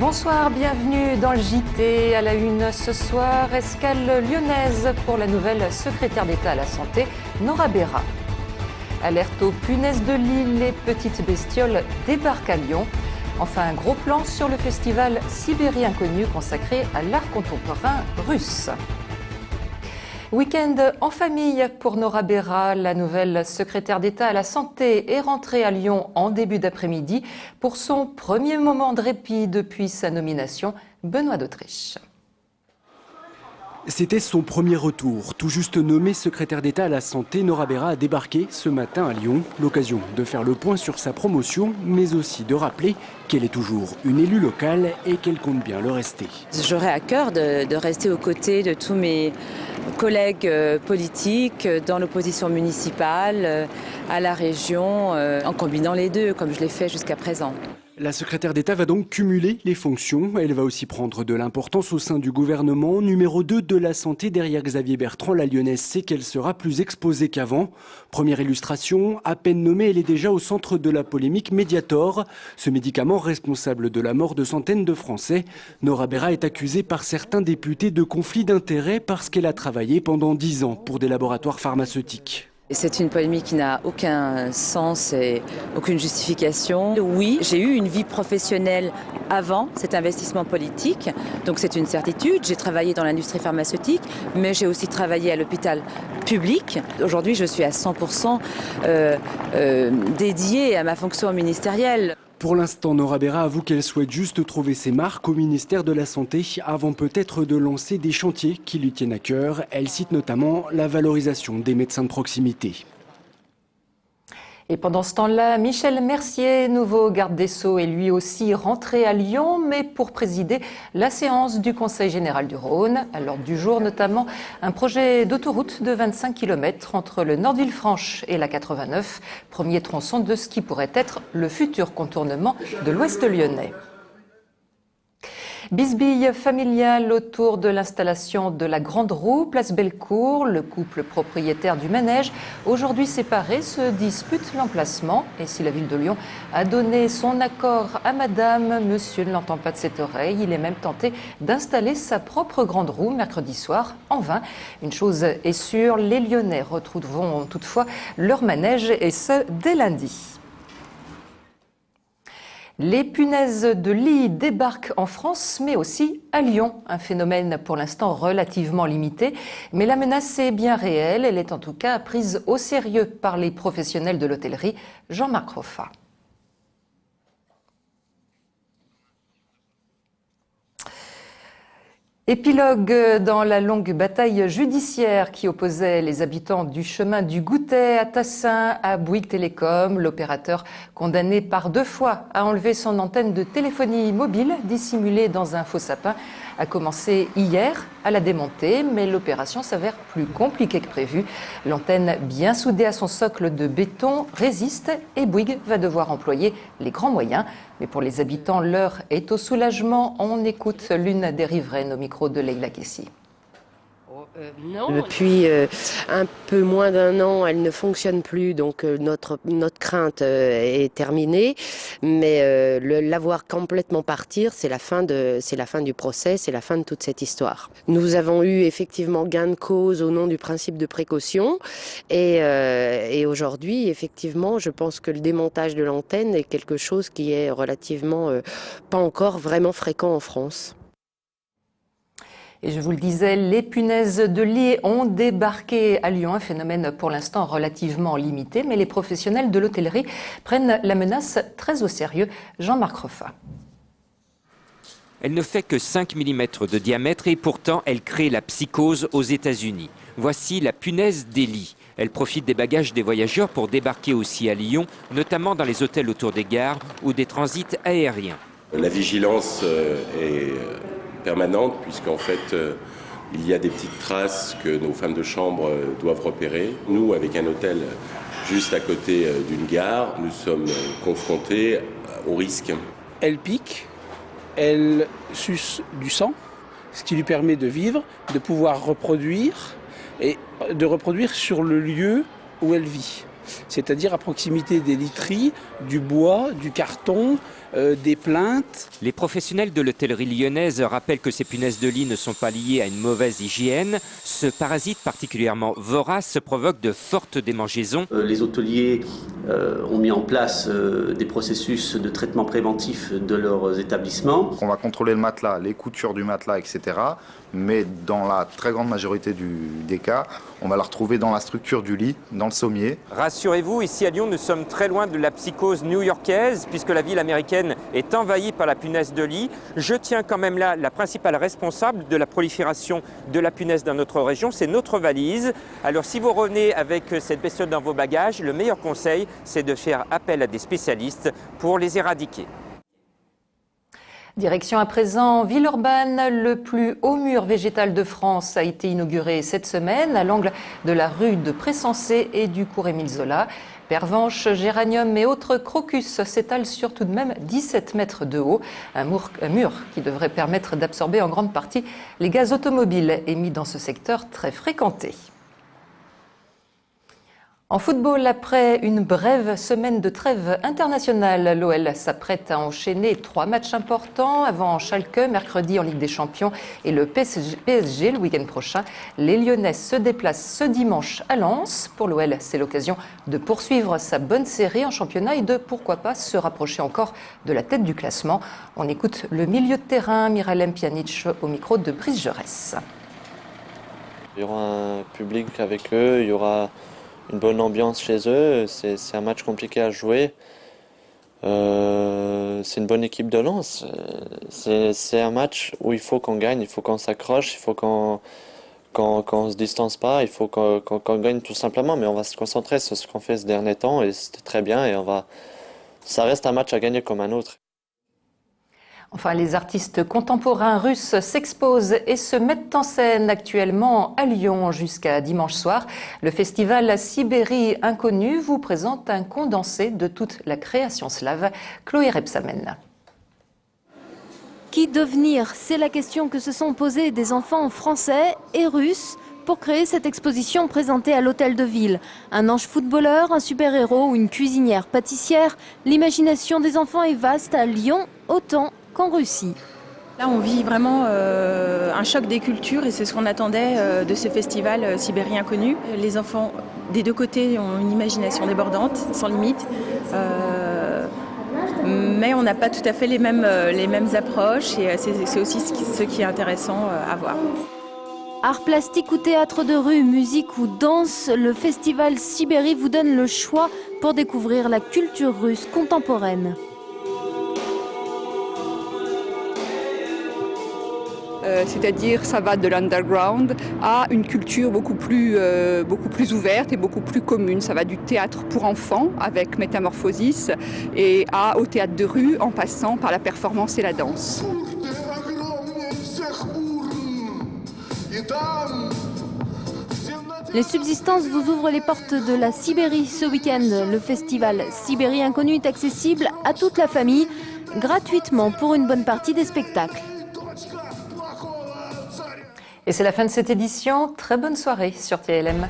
Bonsoir, bienvenue dans le JT. À la une ce soir, escale lyonnaise pour la nouvelle secrétaire d'État à la Santé, Nora Berra. Alerte aux punaises de lit, les petites bestioles débarquent à Lyon. Enfin, un gros plan sur le festival Sibérie Inconnue consacré à l'art contemporain russe. Week-end en famille pour Nora Berra. La nouvelle secrétaire d'État à la Santé est rentrée à Lyon en début d'après-midi pour son premier moment de répit depuis sa nomination. Benoît d'Autriche. C'était son premier retour. Tout juste nommée secrétaire d'État à la Santé, Nora Berra a débarqué ce matin à Lyon. L'occasion de faire le point sur sa promotion, mais aussi de rappeler qu'elle est toujours une élue locale et qu'elle compte bien le rester. J'aurais à cœur de rester aux côtés de tous mes collègues politiques dans l'opposition municipale, à la région, en combinant les deux, comme je l'ai fait jusqu'à présent. La secrétaire d'État va donc cumuler les fonctions. Elle va aussi prendre de l'importance au sein du gouvernement. Numéro 2 de la santé derrière Xavier Bertrand, la Lyonnaise sait qu'elle sera plus exposée qu'avant. Première illustration, à peine nommée, elle est déjà au centre de la polémique Mediator. Ce médicament responsable de la mort de centaines de Français. Nora Berra est accusée par certains députés de conflit d'intérêts parce qu'elle a travaillé pendant 10 ans pour des laboratoires pharmaceutiques. C'est une polémique qui n'a aucun sens et aucune justification. Oui, j'ai eu une vie professionnelle avant cet investissement politique, donc c'est une certitude. J'ai travaillé dans l'industrie pharmaceutique, mais j'ai aussi travaillé à l'hôpital public. Aujourd'hui, je suis à 100% dédiée à ma fonction ministérielle. Pour l'instant, Nora Berra avoue qu'elle souhaite juste trouver ses marques au ministère de la Santé avant peut-être de lancer des chantiers qui lui tiennent à cœur. Elle cite notamment la valorisation des médecins de proximité. Et pendant ce temps-là, Michel Mercier, nouveau garde des Sceaux, est lui aussi rentré à Lyon, mais pour présider la séance du Conseil général du Rhône. À l'ordre du jour, notamment, un projet d'autoroute de 25 km entre le Nord de Villefranche et la 89, premier tronçon de ce qui pourrait être le futur contournement de l'Ouest lyonnais. Bisbille familiale autour de l'installation de la Grande Roue, place Bellecour. Le couple propriétaire du manège, aujourd'hui séparé, se dispute l'emplacement. Et si la ville de Lyon a donné son accord à madame, monsieur ne l'entend pas de cette oreille. Il est même tenté d'installer sa propre Grande Roue mercredi soir, en vain. Une chose est sûre, les Lyonnais retrouveront toutefois leur manège, et ce, dès lundi. Les punaises de lit débarquent en France, mais aussi à Lyon. Un phénomène pour l'instant relativement limité, mais la menace est bien réelle. Elle est en tout cas prise au sérieux par les professionnels de l'hôtellerie. Jean-Marc Roffa. Épilogue dans la longue bataille judiciaire qui opposait les habitants du chemin du Goutet à Tassin à Bouygues Télécom. L'opérateur, condamné par 2 fois à enlever son antenne de téléphonie mobile dissimulée dans un faux sapin, a commencé hier à la démonter, mais l'opération s'avère plus compliquée que prévu. L'antenne, bien soudée à son socle de béton, résiste et Bouygues va devoir employer les grands moyens. Mais pour les habitants, l'heure est au soulagement. On écoute l'une des riveraines au micro de Leïla Kessi. Depuis un peu moins d'1 an, elle ne fonctionne plus, donc notre crainte est terminée. Mais la voir complètement partir, c'est la fin du procès, c'est la fin de toute cette histoire. Nous avons eu effectivement gain de cause au nom du principe de précaution. Et aujourd'hui, effectivement, je pense que le démontage de l'antenne est quelque chose qui est relativement pas encore vraiment fréquent en France. Et je vous le disais, les punaises de lit ont débarqué à Lyon, un phénomène pour l'instant relativement limité, mais les professionnels de l'hôtellerie prennent la menace très au sérieux. Jean-Marc Roffa. Elle ne fait que 5 mm de diamètre et pourtant elle crée la psychose aux États-Unis. Voici la punaise des lits. Elle profite des bagages des voyageurs pour débarquer aussi à Lyon, notamment dans les hôtels autour des gares ou des transits aériens. La vigilance est permanente, puisqu'en fait, il y a des petites traces que nos femmes de chambre doivent repérer. Nous, avec un hôtel juste à côté d'une gare, nous sommes confrontés au risque. Elle pique, elle suce du sang, ce qui lui permet de vivre, de pouvoir reproduire et de reproduire sur le lieu où elle vit. c'est-à-dire à proximité des literies, du bois, du carton, des plaintes. Les professionnels de l'hôtellerie lyonnaise rappellent que ces punaises de lit ne sont pas liées à une mauvaise hygiène. Ce parasite particulièrement vorace provoque de fortes démangeaisons. Les hôteliers ont mis en place des processus de traitement préventif de leurs établissements. On va contrôler le matelas, les coutures du matelas, etc. Mais dans la très grande majorité des cas, on va la retrouver dans la structure du lit, dans le sommier. Rassurez-vous, ici à Lyon, nous sommes très loin de la psychose new-yorkaise, puisque la ville américaine est envahie par la punaise de lit. Je tiens quand même là la principale responsable de la prolifération de la punaise dans notre région, c'est notre valise. Alors si vous revenez avec cette bestiole dans vos bagages, le meilleur conseil, c'est de faire appel à des spécialistes pour les éradiquer. Direction à présent Villeurbanne, le plus haut mur végétal de France a été inauguré cette semaine à l'angle de la rue de Pressensé et du cours Émile Zola. Pervenches, géraniums et autres crocus s'étalent sur tout de même 17 mètres de haut. Un mur qui devrait permettre d'absorber en grande partie les gaz automobiles émis dans ce secteur très fréquenté. En football, après une brève semaine de trêve internationale, l'OL s'apprête à enchaîner 3 matchs importants avant Schalke mercredi en Ligue des Champions et le PSG le week-end prochain. Les Lyonnais se déplacent ce dimanche à Lens. Pour l'OL, c'est l'occasion de poursuivre sa bonne série en championnat et de, pourquoi pas, se rapprocher encore de la tête du classement. On écoute le milieu de terrain, Miralem Pjanic, au micro de Brice Jaurès. Il y aura un public avec eux, il y aura une bonne ambiance chez eux, c'est un match compliqué à jouer. C'est une bonne équipe de Lens. C'est un match où il faut qu'on gagne, il faut qu'on s'accroche, il faut qu'on se distance pas, il faut qu'on gagne tout simplement. Mais on va se concentrer sur ce qu'on fait ce dernier temps et c'était très bien. Et ça reste un match à gagner comme un autre. Enfin, les artistes contemporains russes s'exposent et se mettent en scène actuellement à Lyon jusqu'à dimanche soir. Le festival Sibérie Inconnue vous présente un condensé de toute la création slave. Chloé Repsamen. Qui devenir? C'est la question que se sont posées des enfants français et russes pour créer cette exposition présentée à l'Hôtel de Ville. Un ange footballeur, un super-héros ou une cuisinière pâtissière, l'imagination des enfants est vaste à Lyon autant qu'en Russie. Là, on vit vraiment un choc des cultures et c'est ce qu'on attendait de ce festival Sibérie Inconnue. Les enfants des deux côtés ont une imagination débordante, sans limite. Mais on n'a pas tout à fait les mêmes approches et c'est aussi ce qui est intéressant à voir. Art plastique ou théâtre de rue, musique ou danse, le festival Sibérie vous donne le choix pour découvrir la culture russe contemporaine. C'est-à-dire ça va de l'underground à une culture beaucoup plus ouverte et beaucoup plus commune. Ça va du théâtre pour enfants avec Métamorphosis et au théâtre de rue en passant par la performance et la danse. Les subsistances vous ouvrent les portes de la Sibérie ce week-end. Le festival Sibérie Inconnue est accessible à toute la famille, gratuitement pour une bonne partie des spectacles. Et c'est la fin de cette édition. Très bonne soirée sur TLM.